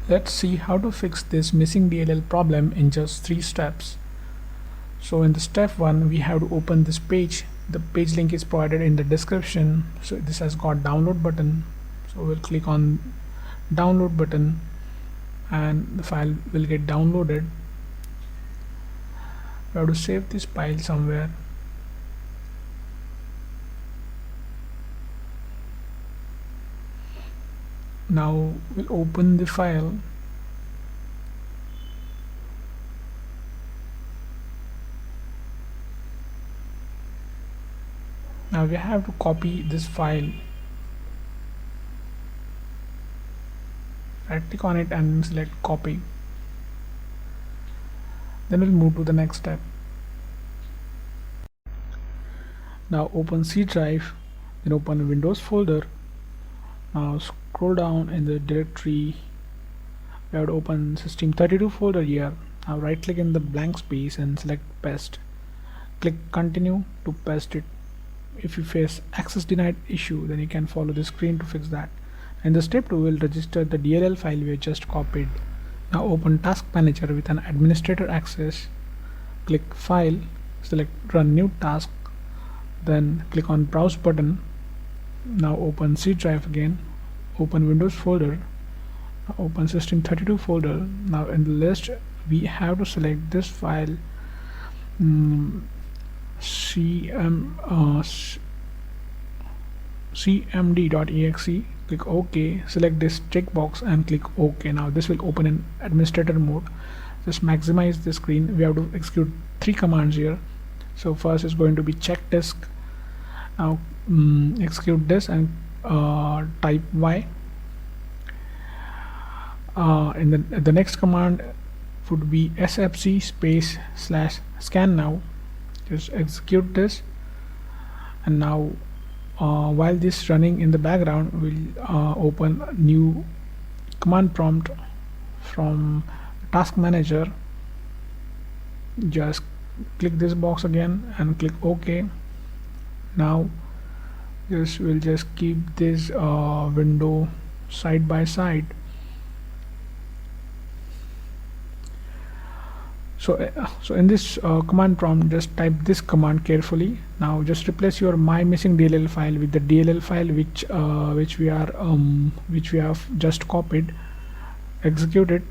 Let's see how to fix this missing DLL problem in just 3 steps. So in the step 1, we have to open this page. The page link is provided in the description. So this has got download button. So we'll click on download button and the file will get downloaded. We have to save this file somewhere. Now we'll open the file. Now we have to copy this file. Right click on it and select copy. Then we'll move to the next step. Now open C drive, then open Windows folder. Now scroll down in the directory. We have to open System32 folder here. Now right click in the blank space and select paste. Click continue to paste it. If you face access denied issue, then you can follow the screen to fix that. In the step 2, we'll register the DLL file we just copied. Now open task manager with an administrator access. Click file, select run new task, then click on browse button. Now open C drive again, open Windows folder, now open System32 folder. Now in the list we have to select this file, cmd.exe. Click OK, select this checkbox and click OK. Now this will open in administrator mode. Just maximize the screen. We have to execute 3 commands here. So first is going to be check disk. Now execute this and type Y. In the next command would be sfc space / scan now. Just execute this, and now while this running in the background, we'll open a new command prompt from task manager. Just click this box again and click OK. Now we'll just keep this window side by side. So in this command prompt, just type this command carefully. Now just replace your my missing DLL file with the DLL file which we have just copied. Execute it.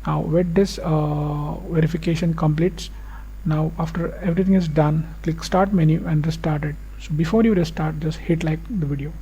Now wait this verification completes. Now after everything is done, click start menu and restart it. So before you restart, just hit like the video.